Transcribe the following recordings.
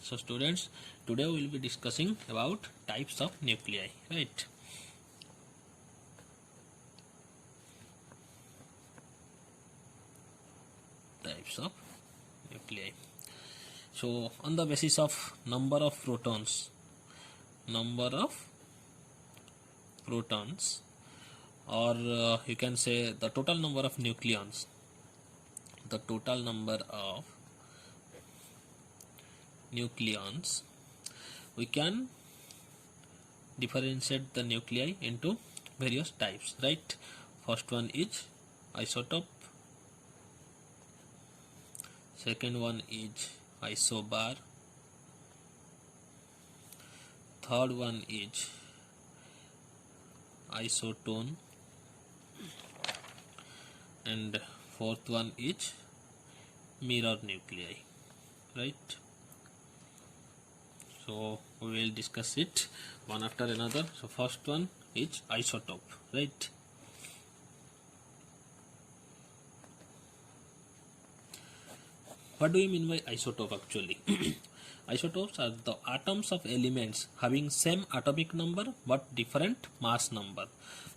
So students, today we will be discussing about types of nuclei, right? Types of nuclei. So on the basis of number of protons, or you can say the total number of nucleons, we can differentiate the nuclei into various types, right? First one is isotope, second one is isobar, third one is isotone, and fourth one is mirror nuclei, right? So we will discuss it one after another. So first one is isotope, right? What do you mean by isotope actually? Isotopes are the atoms of elements having same atomic number but different mass number.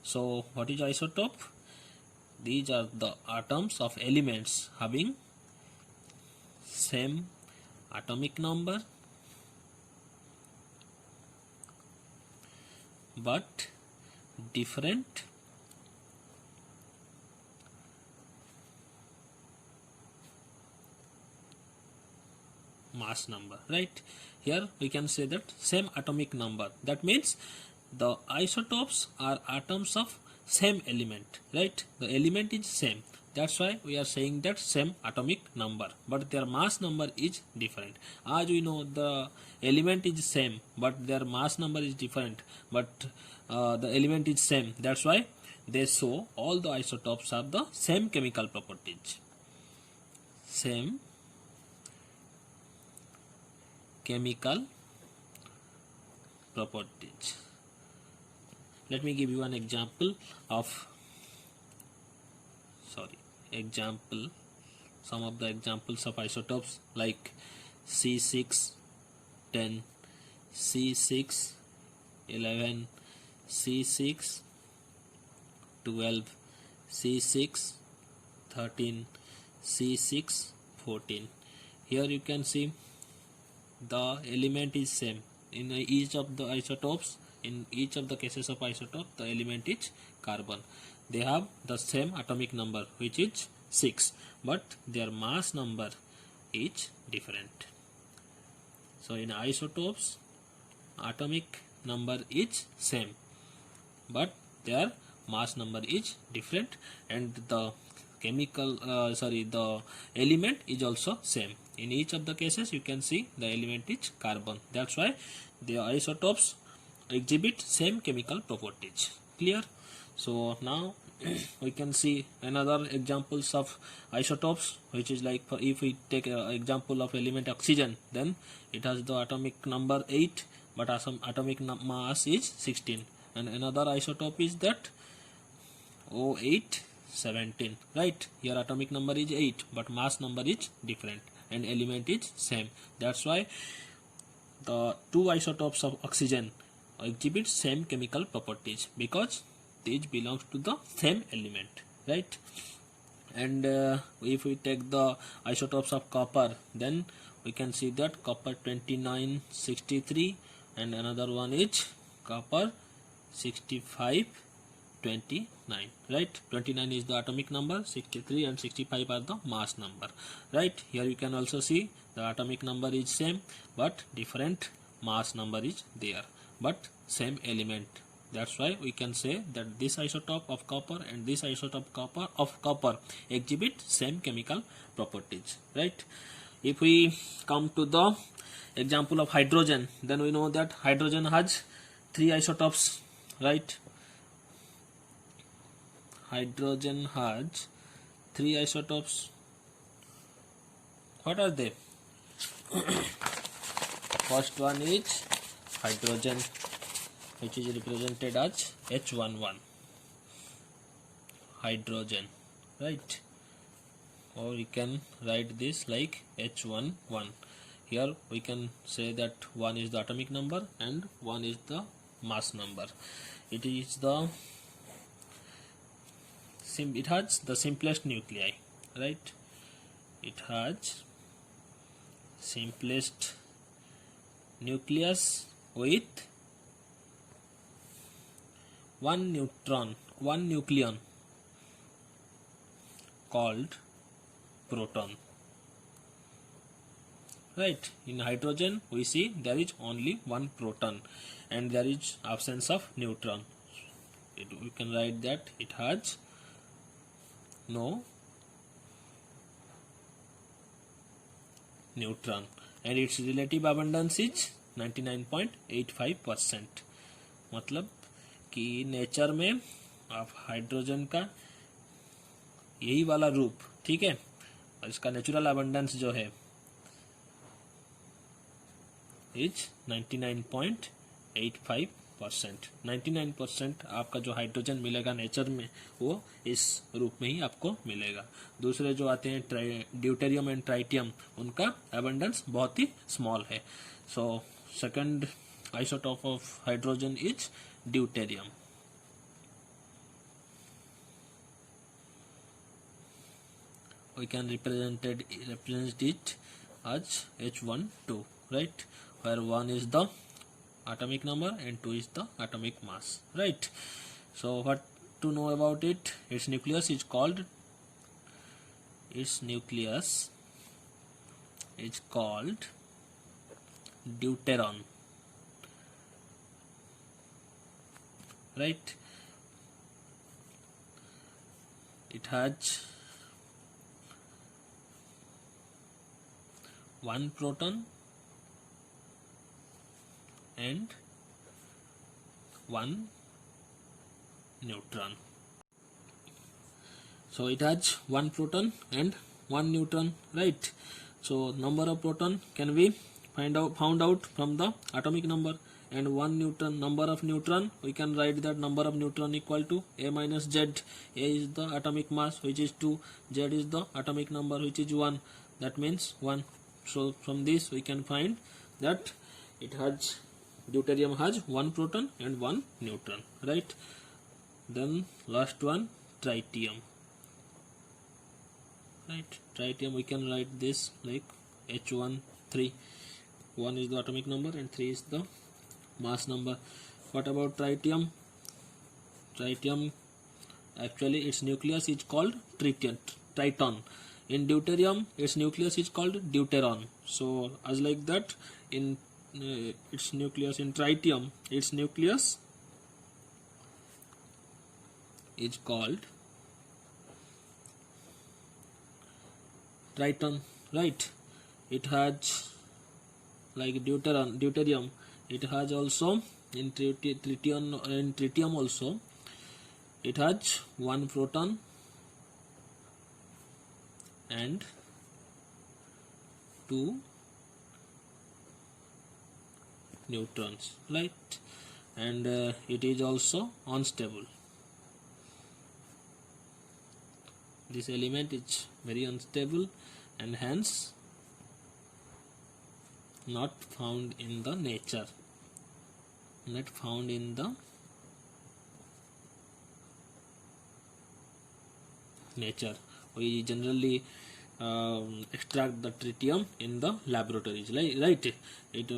So what is isotope? These are the atoms of elements having same atomic number but different mass number, right? Here we can say that same atomic number, that means the isotopes are atoms of same element, right? The element is same, that's why we are saying that same atomic number but their mass number is different. As we know, the element is same but their mass number is different, but the element is same, that's why they show all the isotopes have the same chemical properties. Same chemical properties. Let me give you an example of some of the examples of isotopes like C610, C611, C612, C613, C614. Here you can see the element is same in each of the isotopes. In each of the cases of isotope, the element is carbon. They have the same atomic number, which is 6, but their mass number is different. So in isotopes, atomic number is same but their mass number is different, and the the element is also same. In each of the cases you can see the element is carbon, that's why the isotopes exhibit same chemical properties. Clear? So now we can see another examples of isotopes, which is like, if we take an example of element oxygen, then it has the atomic number 8 but atomic mass is 16, and another isotope is that O817, right? Here atomic number is 8 but mass number is different and element is same, that's why the two isotopes of oxygen exhibit same chemical properties because these belongs to the same element, right? And if we take the isotopes of copper, then we can see that copper 2963 and another one is copper 6529, right? 29 is the atomic number, 63 and 65 are the mass number, right? Here you can also see the atomic number is same but different mass number is there, but same element. That's why we can say that this isotope of copper and this isotope of copper exhibit same chemical properties, right? If we come to the example of hydrogen, then we know that hydrogen has 3 isotopes, right? Hydrogen has 3 isotopes. What are they? First one is hydrogen, which is represented as H11, hydrogen, right? Or we can write this like H11. here we can say that 1 is the atomic number and 1 is the mass number. It is the it has the simplest nuclei, right? It has simplest nucleus with one nucleon called proton, right? In hydrogen we see there is only one proton and there is absence of neutron. We can write that it has no neutron and its relative abundance is 99.85%. मतलब कि nature में आप hydrogen का यही वाला रूप, ठीक है, और इसका नेचुरल अबंडेंस जो है इज 99.85%. 99% आपका जो हाइड्रोजन मिलेगा नेचर में वो इस रूप में ही आपको मिलेगा. दूसरे जो आते हैं ड्यूटेरियम एंड ट्राइटियम, उनका अबंडेंस बहुत ही स्मॉल है. So second isotope of hydrogen is deuterium. We can represent it as H12, right, where 1 is the atomic number and 2 is the atomic mass, right? So what to know about it? Its nucleus is called deuteron, right? It has one proton and one neutron. So it has one proton and one neutron, right? So number of proton can be found out from the atomic number, and one neutron, number of neutron, we can write that number of neutron equal to A minus Z. A is the atomic mass, which is 2, Z is the atomic number, which is 1, that means 1. So from this we can find that it has deuterium has one proton and one neutron, right? Then last one, tritium, right? Tritium we can write this like H13. 1 is the atomic number and 3 is the mass number. What about tritium? Tritium, actually its nucleus is called triton. In deuterium its nucleus is called deuteron. So as like that, in its nucleus in tritium, its nucleus is called triton, right? It has like deuterium, it has also in tritium also it has one proton and 2 neutrons, right? And it is also unstable. This element is very unstable and hence not found in the nature, not found in the nature. We generally extract the tritium in the laboratories, right? It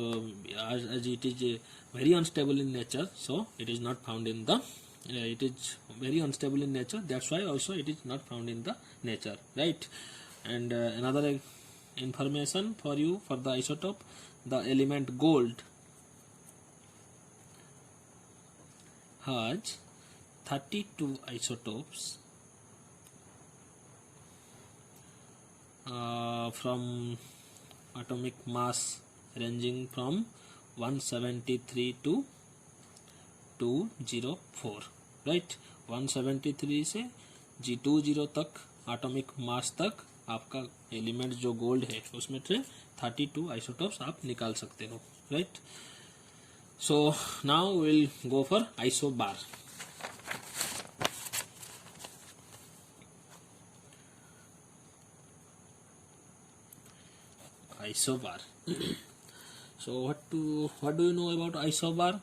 as it is very unstable in nature, so it is not found in the it is very unstable in nature, that's why also it is not found in the nature, right? And another information for you for the isotope, the element gold has 32 isotopes from atomic mass ranging from 173 to 204, right? 173 से G20 तक atomic mass तक आपका element जो gold है उसमें से 32 isotopes आप निकाल सकते हो, right? So now will go for isobar. isobar. So what do you know about isobar?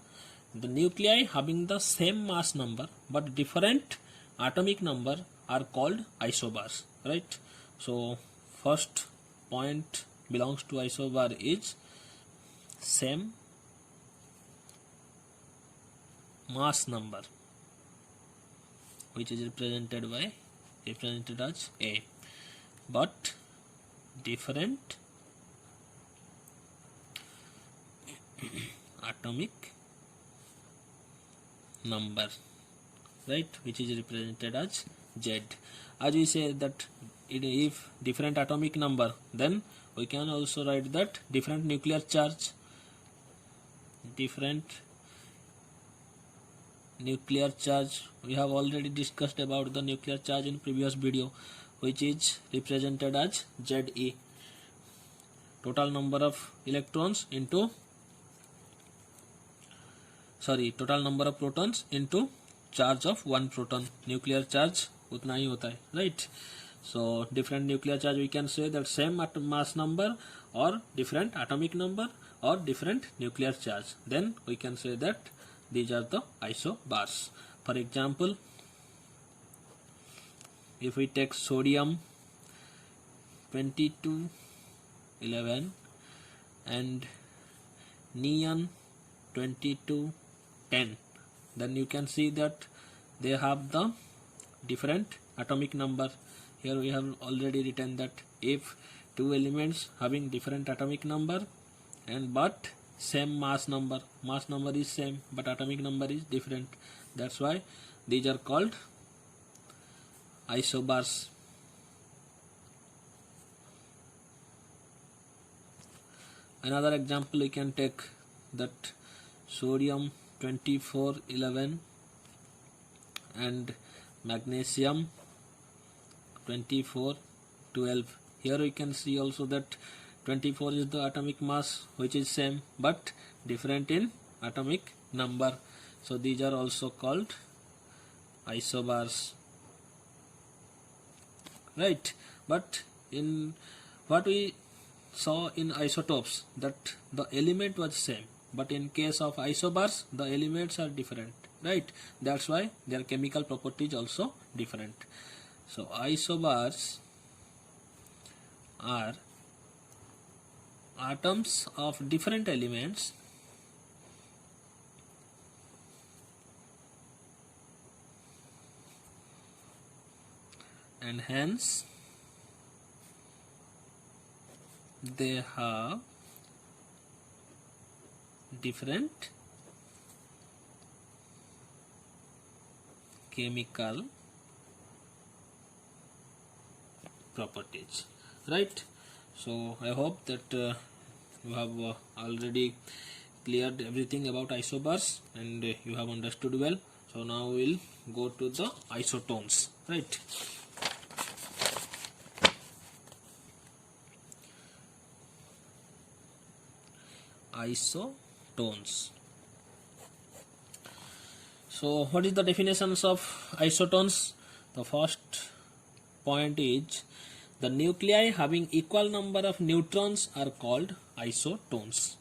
The nuclei having the same mass number but different atomic number are called isobars, right? So first point belongs to isobar is same mass number, which is represented as A, but different atomic number, right, which is represented as Z. As we say that if different atomic number, then we can also write that different nuclear charge. Different nuclear charge, we have already discussed about the nuclear charge in previous video, which is represented as Ze. Total number of electrons into total number of protons into charge of one proton. Nuclear charge उतना ही होता है, right? So different nuclear charge, we can say that same mass number or different atomic number or different nuclear charge, then we can say that these are the isobars. For example, if we take sodium 2211 and neon 2210, then you can see that they have the different atomic number. Here we have already written that if two elements having different atomic number and but same mass number is same but atomic number is different, that's why these are called isobars. Another example we can take that sodium 2411 and magnesium 2412. Here we can see also that 24 is the atomic mass, which is same but different in atomic number, so these are also called isobars, right? But in what we saw in isotopes, that the element was same, but in case of isobars the elements are different, right? That's why their chemical properties also different. So isobars are atoms of different elements and hence they have different chemical properties, right? So I hope that you have already cleared everything about isobars and you have understood well. So now we'll go to the isotones, right? Isotones. So what is the definitions of isotones? The first point is the nuclei having equal number of neutrons are called isotones.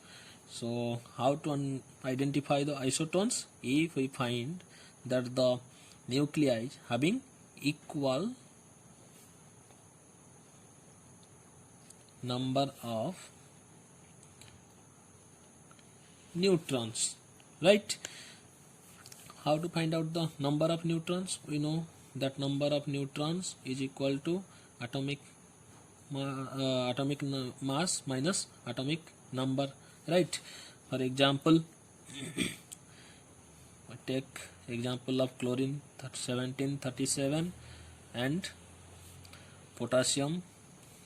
So how to identify the isotones? If we find that the nuclei having equal number of neutrons, right? How to find out the number of neutrons? We know that number of neutrons is equal to atomic mass minus atomic number, right? For example, take example of chlorine 1737 and potassium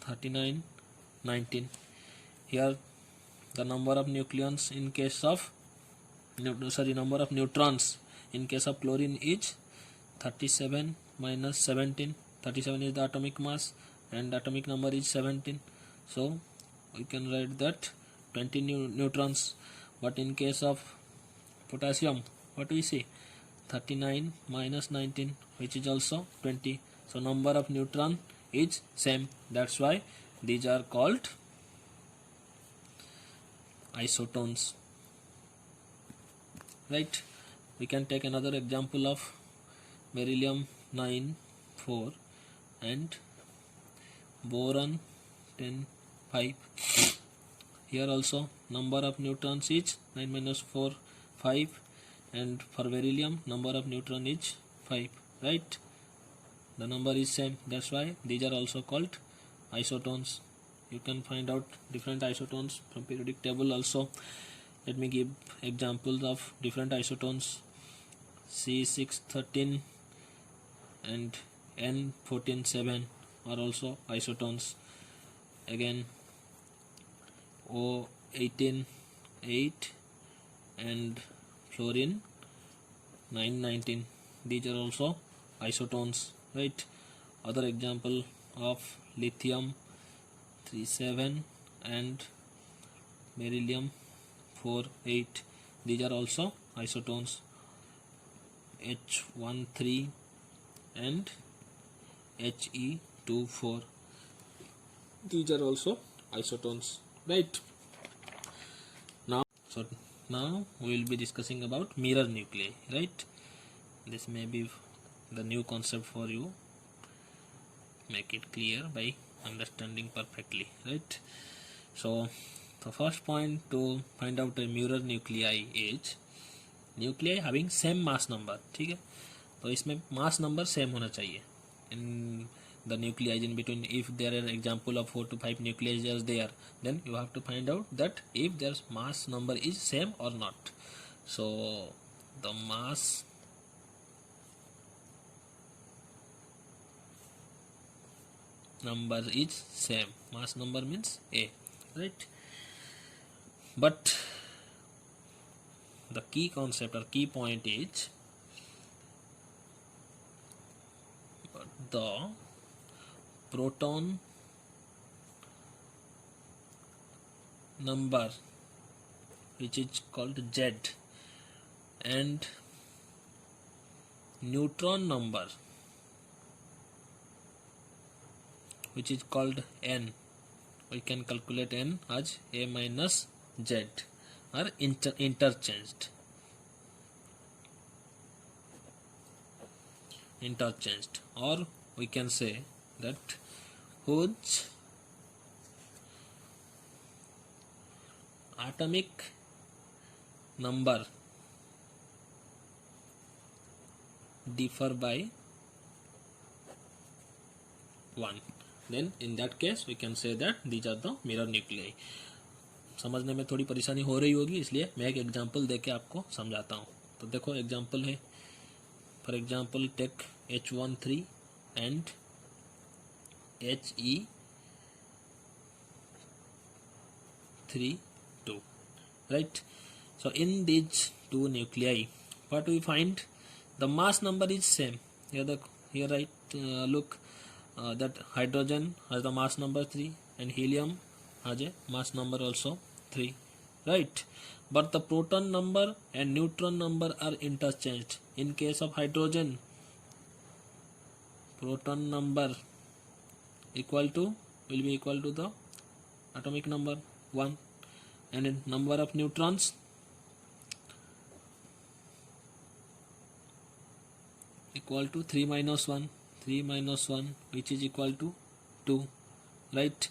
3919. Here the number of nucleons in case of number of neutrons in case of chlorine is 37 minus 17. 37 is the atomic mass and atomic number is 17, so we can write that 20 neutrons. But in case of potassium, what we see, 39 minus 19, which is also 20, so number of neutron is same, that's why these are called isotones, right? We can take another example of beryllium 9 4 and boron 10 5. Here also number of neutrons is 9 minus 4 5, and for beryllium number of neutron is 5, right? The number is same, that's why these are also called isotones. You can find out different isotones from periodic table also. Let me give examples of different isotones. C613 and N147 are also isotones. Again O18 8 and fluorine 919, these are also isotones, right? Other example of lithium 37 and beryllium 48, these are also isotones. H13 and He24, these are also isotones, right? Now we will be discussing about mirror nuclei, right? This may be the new concept for you. Make it clear by understanding perfectly, right? So the first point to find out a mirror nuclei is nuclei having same mass number, ठीक है? तो इसमें mass number same होना चाहिए in the nucleis in between. If there are example of 4 to 5 nucleases there, then you have to find out that if their mass number is same or not. So the mass number is same. Mass number means A, right? But the key concept or key point is the proton number, which is called Z, and neutron number, which is called N. We can calculate N as A minus Z, are interchanged, or we can say that whose atomic number differ by 1, then in that case we can say that these are the mirror nuclei. समझने में थोड़ी परेशानी हो रही होगी, इसलिए मैं एक एग्जांपल देके आपको समझाता हूँ. तो देखो एग्जांपल है, for example take H13 and He32, right? So in these two nuclei, what we find, the mass number is same. Here right, look, that hydrogen has the mass number 3 and helium has a mass number also 3, right? But the proton number and neutron number are interchanged. In case of hydrogen, proton number will be equal to the atomic number 1, and in number of neutrons equal to 3 minus 1, which is equal to 2, right?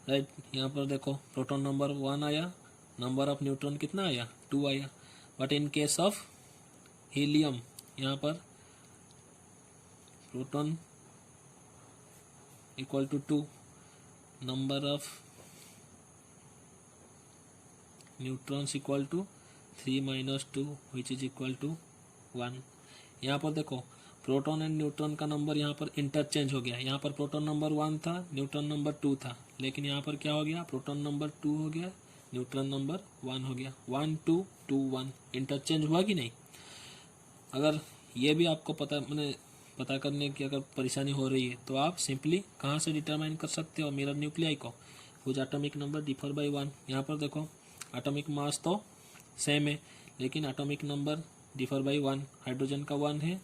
यहाँ पर देखो proton number 1 आया, number of neutron कितना आया, 2 आया. But in case of helium, यहाँ पर proton equal to 2, number of neutrons equal to 3 minus 2, which is equal to 1. यहाँ पर देखो प्रोटॉन एंड न्यूट्रॉन का नंबर यहाँ पर इंटरचेंज हो गया. यहाँ पर प्रोटॉन नंबर 1 था, न्यूट्रॉन नंबर 2 था, लेकिन यहाँ पर क्या हो गया, प्रोटॉन नंबर 2 हो गया, न्यूट्रॉन नंबर 1 हो गया. 1 2 2 1 इंटरचेंज हुआ कि नहीं? अगर ये भी आपको पता करने की अगर परेशानी हो रही है, तो आप सिंपली कहाँ से डिटरमाइन कर सकते हो मिरर न्यूक्लियाई को, कुछ एटॉमिक नंबर डिफर बाय 1. यहाँ पर देखो एटॉमिक मास तो सेम है, लेकिन atomic number differ by 1. Hydrogen का 1 है,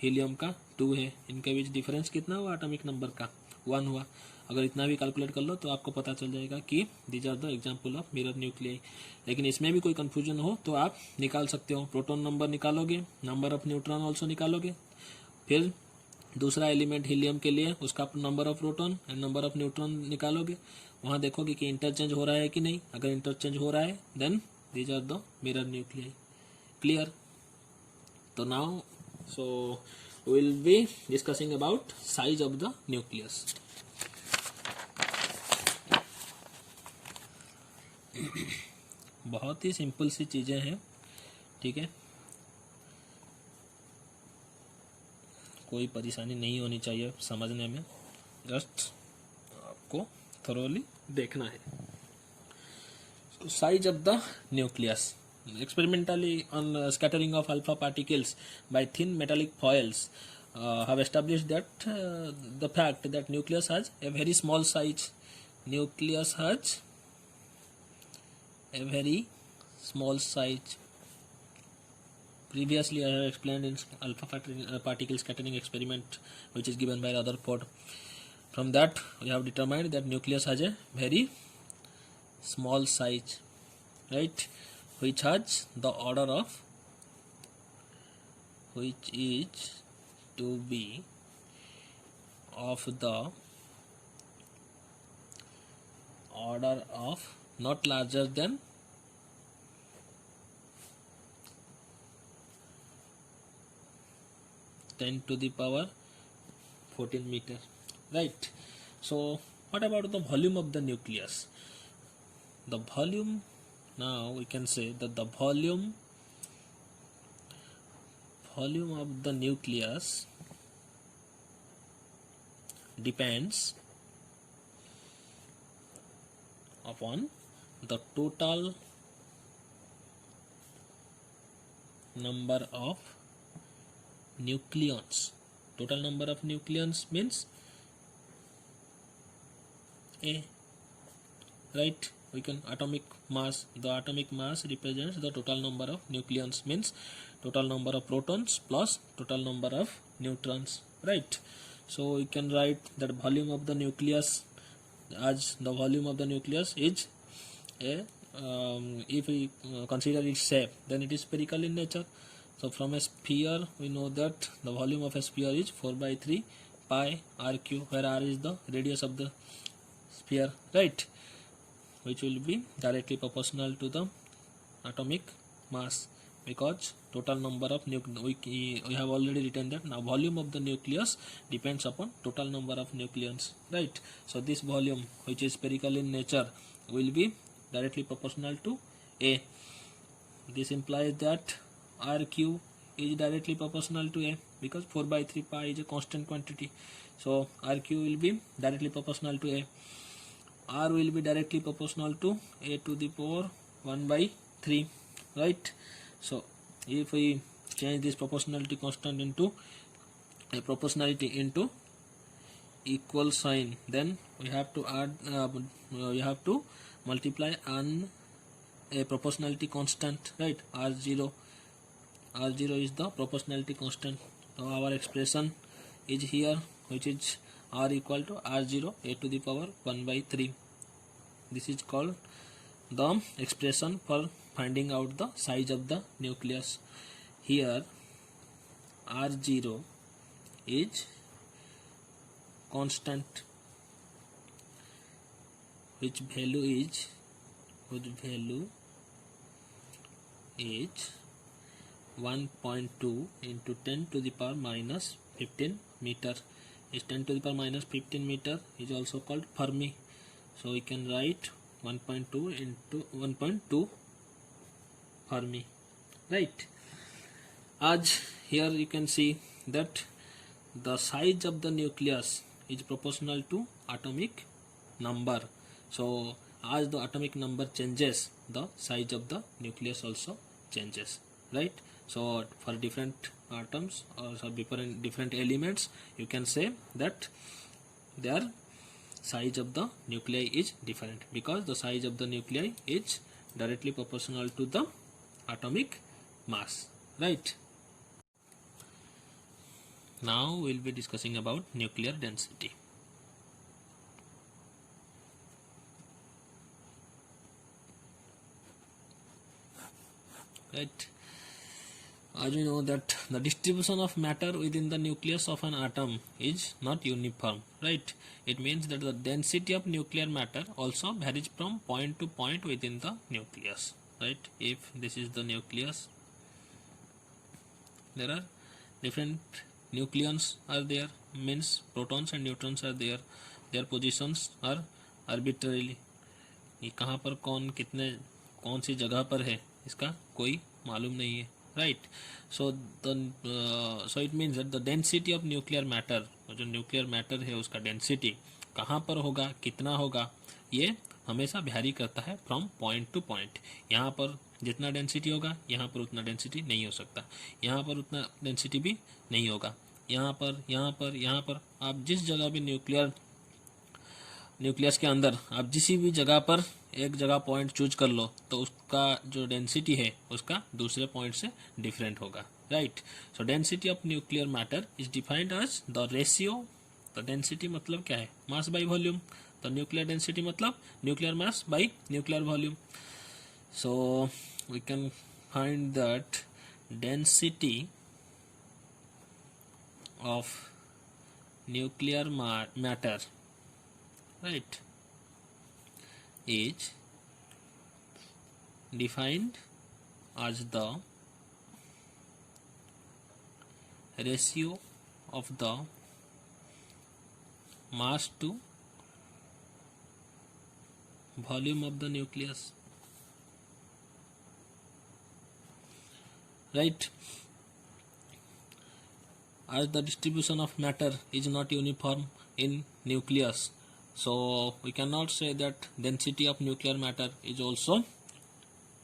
हीलियम का 2 है, इनके बीच डिफरेंस कितना हुआ एटॉमिक नंबर का, 1 हुआ. अगर इतना भी कैलकुलेट कर लो तो आपको पता चल जाएगा कि these are the example of mirror nuclei. लेकिन इसमें भी कोई कंफ्यूजन हो तो आप निकाल सकते हो, प्रोटॉन नंबर निकालोगे, नंबर ऑफ न्यूट्रॉन ऑल्सो निकालोगे, फिर दूसरा एलिमेंट हीलियम के लिए उसका number of proton and number of neutron निकालोगे, वहां देखोगे कि इंटरचेंज हो रहा है कि नहीं। अगर इंटरचेंज हो रहा है then these are the mirror nuclei. Clear? तो now so we will be discussing about size of the nucleus. बहुत ही सिंपल सी चीजें हैं, ठीक है, कोई परेशानी नहीं होनी चाहिए समझने में, जस्ट आपको थोरोली देखना है। Size of the nucleus experimentally on scattering of alpha particles by thin metallic foils have established that the fact that nucleus has a very small size. Nucleus has a very small size. Previously I have explained in alpha particle scattering experiment which is given by Rutherford. From that we have determined that nucleus has a very small size, right, which has the order of, which is to be of the order of not larger than 10 to the power 14 meter, right? So what about the volume of the nucleus? The volume, now we can say that the volume of the nucleus depends upon the total number of nucleons. Total number of nucleons means A, right? We can atomic mass, the atomic mass represents the total number of nucleons, means total number of protons plus total number of neutrons, right? So we can write that volume of the nucleus as the volume of the nucleus is a if we consider its shape, then it is spherical in nature. So from a sphere we know that the volume of a sphere is 4/3 pi r cube, where r is the radius of the sphere, right, which will be directly proportional to the atomic mass, because total number of we have already written that now volume of the nucleus depends upon total number of nucleons, right? So this volume, which is spherical in nature, will be directly proportional to A. This implies that r cube is directly proportional to A, because 4/3 pi is a constant quantity, so r cube will be directly proportional to A. R will be directly proportional to A to the power 1/3, right? So if we change this proportionality constant into a proportionality into equal sign, then we have to add we have to multiply on a proportionality constant, right? R0 is the proportionality constant. So our expression is here, which is R equal to R0 A to the power 1/3. This is called the expression for finding out the size of the nucleus. Here R0 is constant, which value is 1.2 into 10 to the power minus 15 meter. Is 10 to the power minus 15 meter is also called Fermi. So we can write 1.2 into 1.2 Fermi, right? As here you can see that the size of the nucleus is proportional to atomic number. So as the atomic number changes, the size of the nucleus also changes, right? So for different atoms or different elements, you can say that their size of the nuclei is different, because the size of the nuclei is directly proportional to the atomic mass, right? Now we will be discussing about nuclear density. right? As we know that the distribution of matter within the nucleus of an atom is not uniform, right? It means that the density of nuclear matter also varies from point to point within the nucleus, right? If this is the nucleus, there are different nucleons are there, means protons and neutrons are there. Their positions are arbitrarily. ये कहाँ पर कौन सी जगह पर है इसका कोई मालूम नहीं है, right? So it means that the density of nuclear matter, जो nuclear matter है उसका density कहाँ पर होगा, कितना होगा, ये हमेशा वैरी करता है फ्रॉम पॉइंट टू पॉइंट. यहाँ पर जितना डेंसिटी होगा यहाँ पर उतना डेंसिटी नहीं हो सकता, यहाँ पर उतना डेंसिटी भी नहीं होगा, यहाँ पर आप जिस जगह भी न्यूक्लियस के अंदर आप जिसी भी जगह पर एक जगह पॉइंट चूज कर लो तो उसका जो डेंसिटी है उसका दूसरे पॉइंट से डिफरेंट होगा, right? So density of nuclear matter is defined as the ratio. तो डेंसिटी मतलब क्या है? Mass by volume. तो न्यूक्लियर डेंसिटी मतलब nuclear mass by nuclear volume. So we can find that density of nuclear matter, right, is defined as the ratio of the mass to volume of the nucleus, right? As the distribution of matter is not uniform in nucleus, so we cannot say that density of nuclear matter is also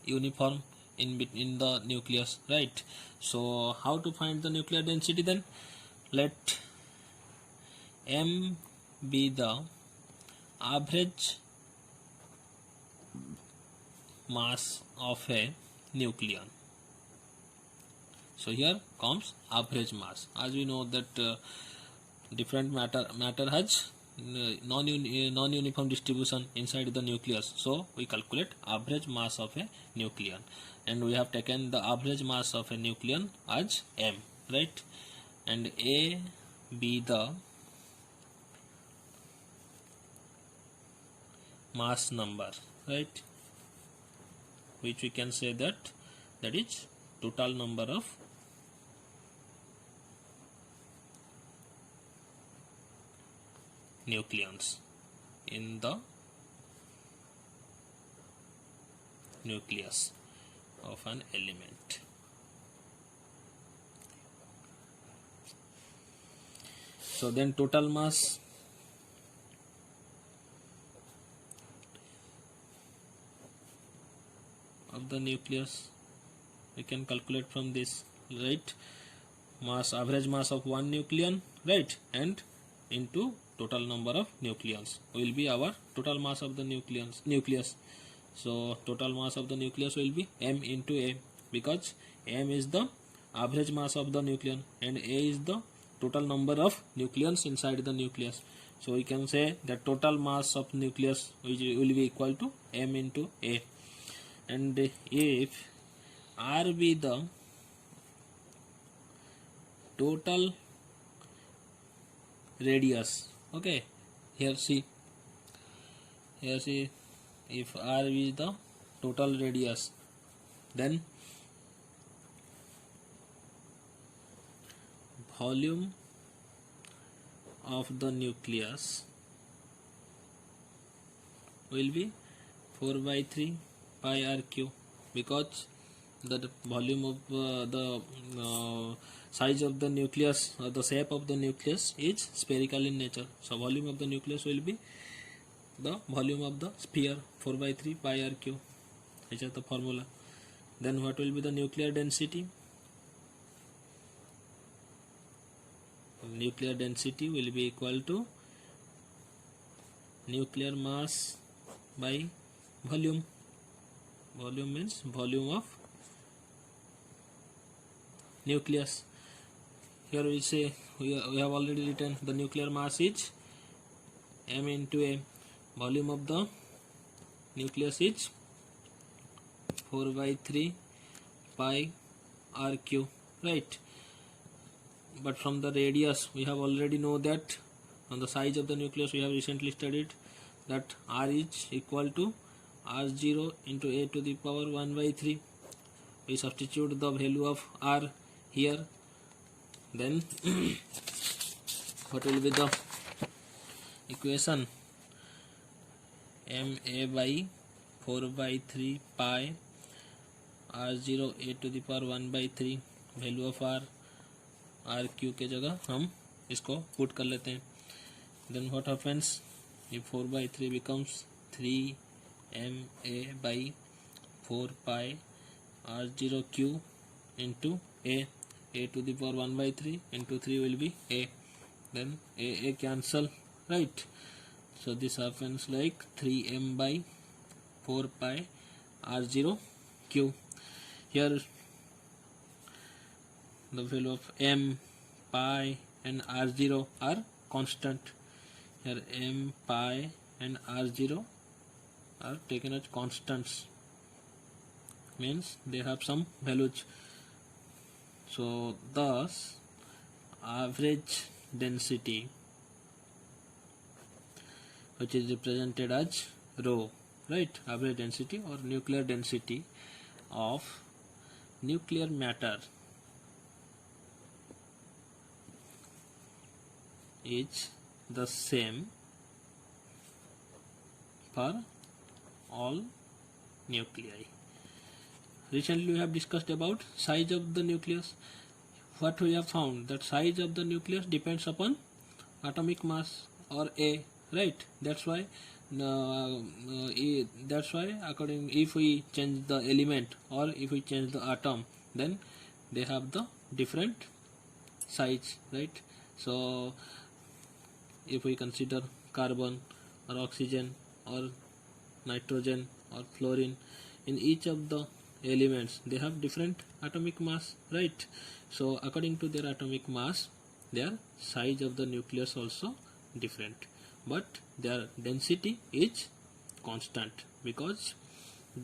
uniform in the nucleus, right? So how to find the nuclear density then? Let M be the average mass of a nucleon. So here comes average mass. As we know that different matter has non-uniform distribution inside the nucleus, so we calculate average mass of a nucleon, and we have taken the average mass of a nucleon as M, right? And A be the mass number, right, which we can say that is total number of nucleons in the nucleus of an element. So then total mass of the nucleus we can calculate from this, right? Mass, average mass of one nucleon, right, and into total number of nucleons will be our total mass of the nucleus. So total mass of the nucleus will be M into A, because M is the average mass of the nucleon and A is the total number of nucleons inside the nucleus. So we can say that total mass of nucleus will be equal to M into A. And if R be the total radius, okay, here see if R is the total radius, then volume of the nucleus will be 4/3 pi r-cube, because the volume of the size of the nucleus or the shape of the nucleus is spherical in nature. So volume of the nucleus will be the volume of the sphere, 4/3 pi r-cube. This is the formula. Then what will be the nuclear density? Nuclear density will be equal to nuclear mass by volume. Volume means volume of nucleus. Here we say we have already written the nuclear mass is M into A. Volume of the nucleus is 4/3 pi rq, right? But from the radius we have already know that on the size of the nucleus we have recently studied that r is equal to r0 into a to the power 1 by 3. We substitute the value of r here, then what will be the equation? ma by 4 by 3 pi r0 a to the power 1 by 3, value of R cube के जगह हम इसको put कर लेते हैं. Then what happens? ये 4 by 3 becomes 3ma by 4 pi r0 q into a to the power 1 by 3 into 3 will be a, then a cancel, right? So this happens like 3m by 4 pi r0 q. Here the value of m, pi and r0 are constant. Here m, pi and r0 are taken as constants, means they have some values. So thus average density, which is represented as rho, right? Average density or nuclear density of nuclear matter is the same for all nuclei. Recently we have discussed about size of the nucleus. What we have found, that size of the nucleus depends upon atomic mass or A, right? That's why according, if we change the element or if we change the atom, then they have the different size, right? So if we consider carbon or oxygen or nitrogen or fluorine, in each of the elements they have different atomic mass, right? So according to their atomic mass, their size of the nucleus also different, but their density is constant, because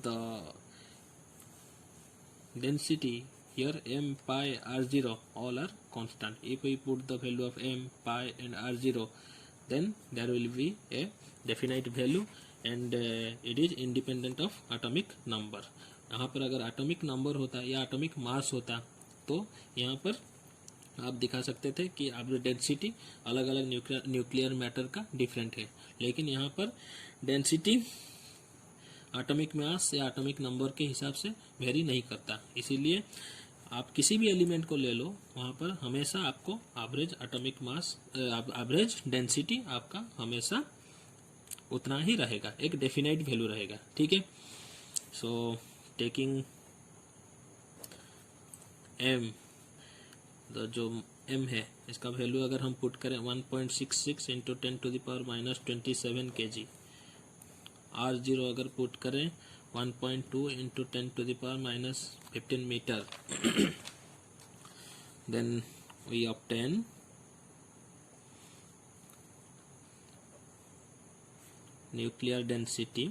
the density here m, pi, r0 all are constant. If we put the value of m, pi and r0, then there will be a definite value and it is independent of atomic number. यहाँ पर अगर atomic number होता या atomic mass होता तो यहाँ पर आप दिखा सकते थे कि आप डेंसिटी अलग अलग न्यूक्लियर मैटर का डिफरेंट है, लेकिन यहाँ पर डेंसिटी एटॉमिक मास या एटॉमिक नंबर के हिसाब से वेरी नहीं करता. इसीलिए आप किसी भी एलिमेंट को ले लो, वहाँ पर हमेशा आपको average atomic mass, average density आपका हमेशा उतना ही रहेगा, एक डेफिनेट वैल्यू रहेगा, ठीक है. सो टेकिंग m, जो m है इसका वैल्यू अगर हम पुट करें 1.66 into 10 to the power minus 27 kg, r0 अगर पुट करें 1.2 into 10 to the power minus 15 metre, then we obtain nuclear density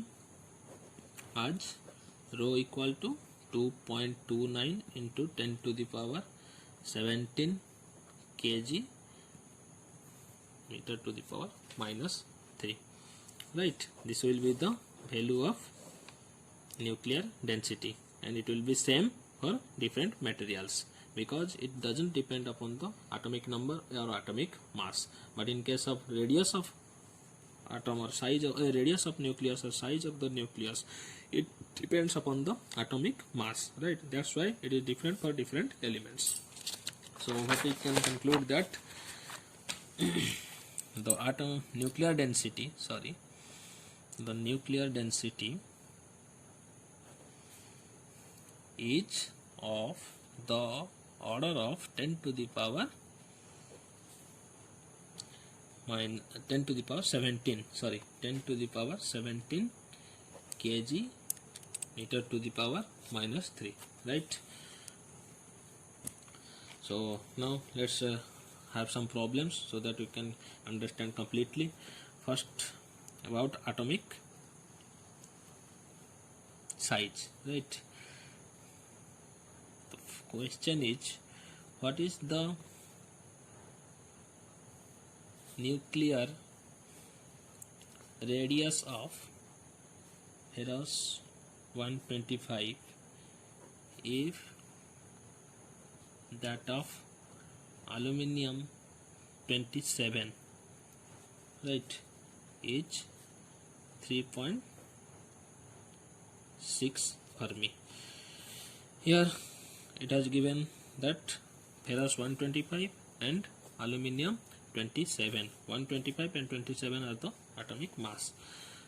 as rho equal to 2.29 into 10 to the power 17 kg meter to the power minus 3, right? This will be the value of nuclear density, and it will be same for different materials because it doesn't depend upon the atomic number or atomic mass. But in case of radius of atom or size of radius of nucleus or size of the nucleus, it depends upon the atomic mass, right? That's why it is different for different elements. So what we can conclude that the nuclear density is of the order of 10 to the power 17 kg meter to the power minus 3, right? So now let's have some problems so that we can understand completely. First, about atomic size, right? question is, what is the nuclear radius of ferrous 125 if that of aluminium 27, right, is 3.6 Fermi. Here it has given that ferrous 125 and aluminium 27. 125 and 27 are the atomic mass.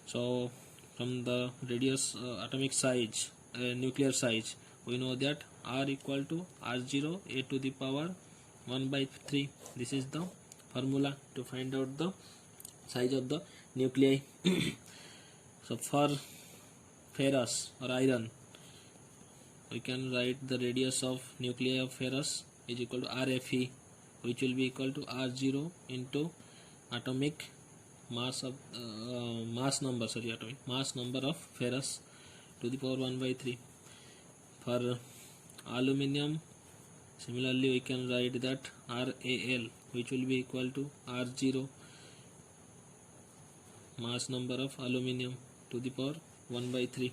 So from the radius, atomic size, nuclear size, we know that R equal to R0 a to the power 1 by 3. This is the formula to find out the size of the nuclei. So for ferrous or iron, we can write the radius of nuclei of ferrous is equal to RFE, which will be equal to R0 into atomic mass of mass number of ferrous to the power 1 by 3. For aluminium, similarly we can write that RAL, which will be equal to R0 mass number of aluminium to the power 1 by 3.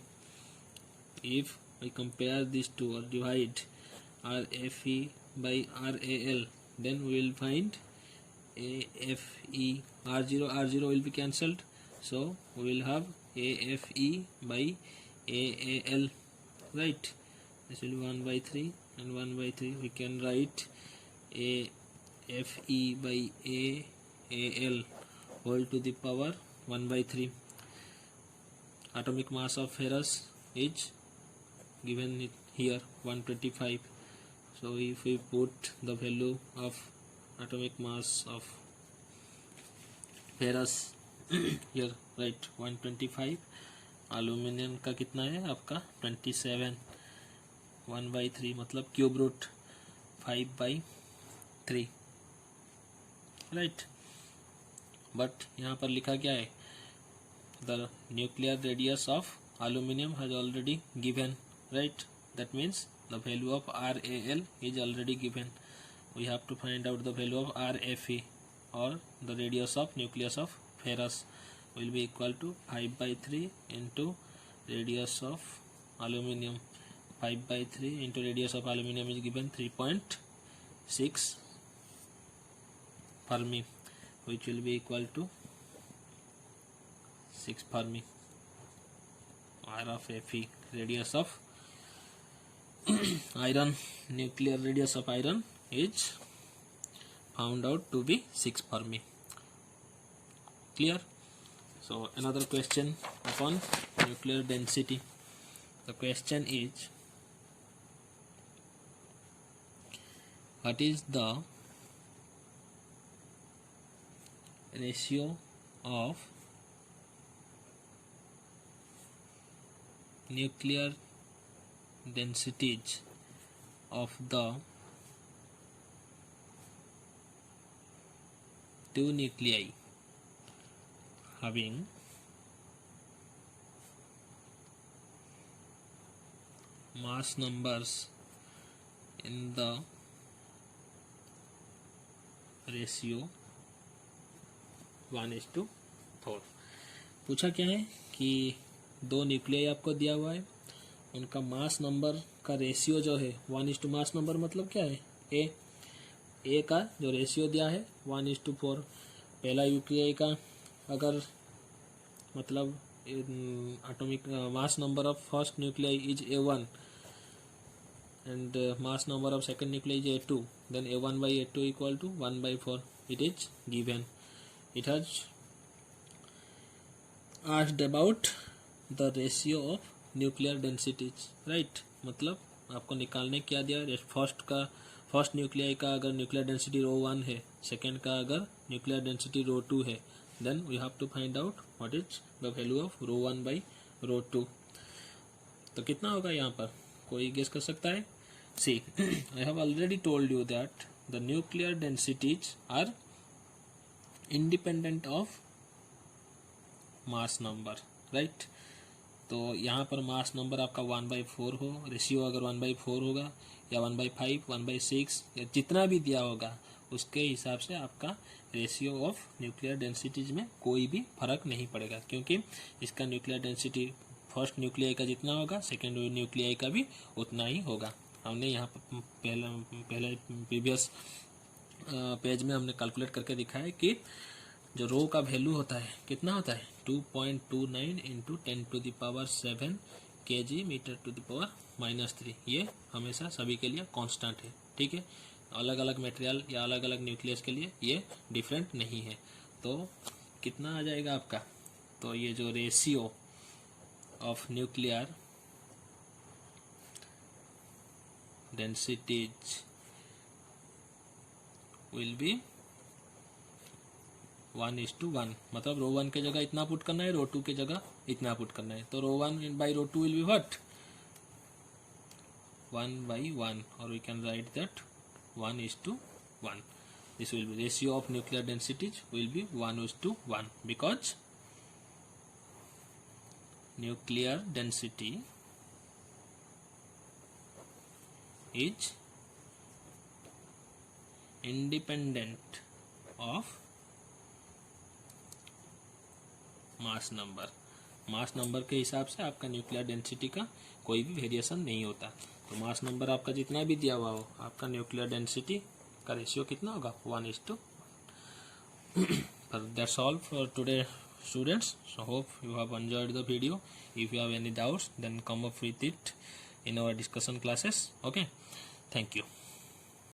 If we compare these two or divide RFE by RAL, then we will find AFE. R0 will be cancelled, so we will have AFE by AAL, right? This will be 1 by 3 and 1 by 3. We can write AFE by AAL whole to the power 1 by 3. Atomic mass of ferrous is given here 125. So if we put the value of atomic mass of ferrous here, right, 125, aluminium का कितना है आपका 27, 1 by 3 मतलब cube root 5 by 3, right. But यहाँ पर लिखा क्या है, the nuclear radius of aluminium has already given, right. That means the value of RAL is already given. We have to find out the value of RFE, or the radius of nucleus of ferrous will be equal to 5 by 3 into radius of aluminium. 5 by 3 into radius of aluminium is given 3.6 Fermi, which will be equal to 6 Fermi. R of Fe, radius of iron, nuclear radius of iron is found out to be 6 Fermi. Clear? So another question upon nuclear density. The question is, what is the ratio of nuclear densities of the two nuclei having mass numbers in the ratio 1:4. पूछा क्या है कि दो nuclei आपको दिया हुआ है, उनका मास नंबर का रेशियो जो है 1:, मास नंबर मतलब क्या है, ए का जो रेशियो दिया है 1:4. पहला न्यूक्लियाई का अगर मतलब atomic mass number of first nuclei is A1 and mass number of second nuclei is A2, then A1 by A2 equal to 1 by 4. It is given. It has asked about the ratio of nuclear densities, right. मतलब आपको निकालने क्या दिया, first nuclei का अगर nuclear density rho 1 है, second का अगर न्यूक्लियर डेंसिटी रो 2 है, then we have to find out what is the value of row 1 by rho 2. तो कितना होगा यहाँ पर, कोई गेस कर सकता है? See, I have already told you that the nuclear densities are independent of mass number, right. तो यहाँ पर मास नंबर आपका 1/4 हो, रेशियो अगर 1/4 होगा या 1/5, 1/6 या जितना भी दिया होगा उसके हिसाब से आपका रेशियो ऑफ न्यूक्लियर डेंसिटीज में कोई भी फर्क नहीं पड़ेगा, क्योंकि इसका न्यूक्लियर डेंसिटी फर्स्ट न्यूक्लियाई का जितना होगा सेकेंड न्यूक्लियाई का भी उतना ही होगा। हमने यहाँ पर पहले प्रीवियस पेज में हमने कैलकुलेट करके दिखाया है कि जो रो का वैल्यू होता है कितना होता है 2.29 into 10⁻7 kg metre to the power -3। ये हमेशा सभी के लिए कांस्टेंट है, ठीक है। अलग अलग मटेरियल या अलग अलग न्यूक्लियस के लिए ये डिफरेंट नहीं है। तो कितना आ जाएगा आपका, तो ये जो ratio of nuclear densities will be 1:1, मतलब रो 1 के जगह इतना पुट करना है, रो 2 के जगह इतना पुट करना है। तो rho 1 by rho 2 will be what 1/1, और we can write that 1:1. This will be ratio of nuclear densities will be 1:1 because nuclear density is independent of mass number. Mass number के हिसाब से आपका न्यूक्लियर डेंसिटी का कोई भी variation नहीं होता। तो मास नंबर आपका जितना भी दिया हुआ हो, आपका न्यूक्लियर डेंसिटी का रेशियो कितना होगा 1:1। That's all for today, students. So hope you have enjoyed the video. If you have any doubts, then come up with it in our discussion classes. Okay, thank you.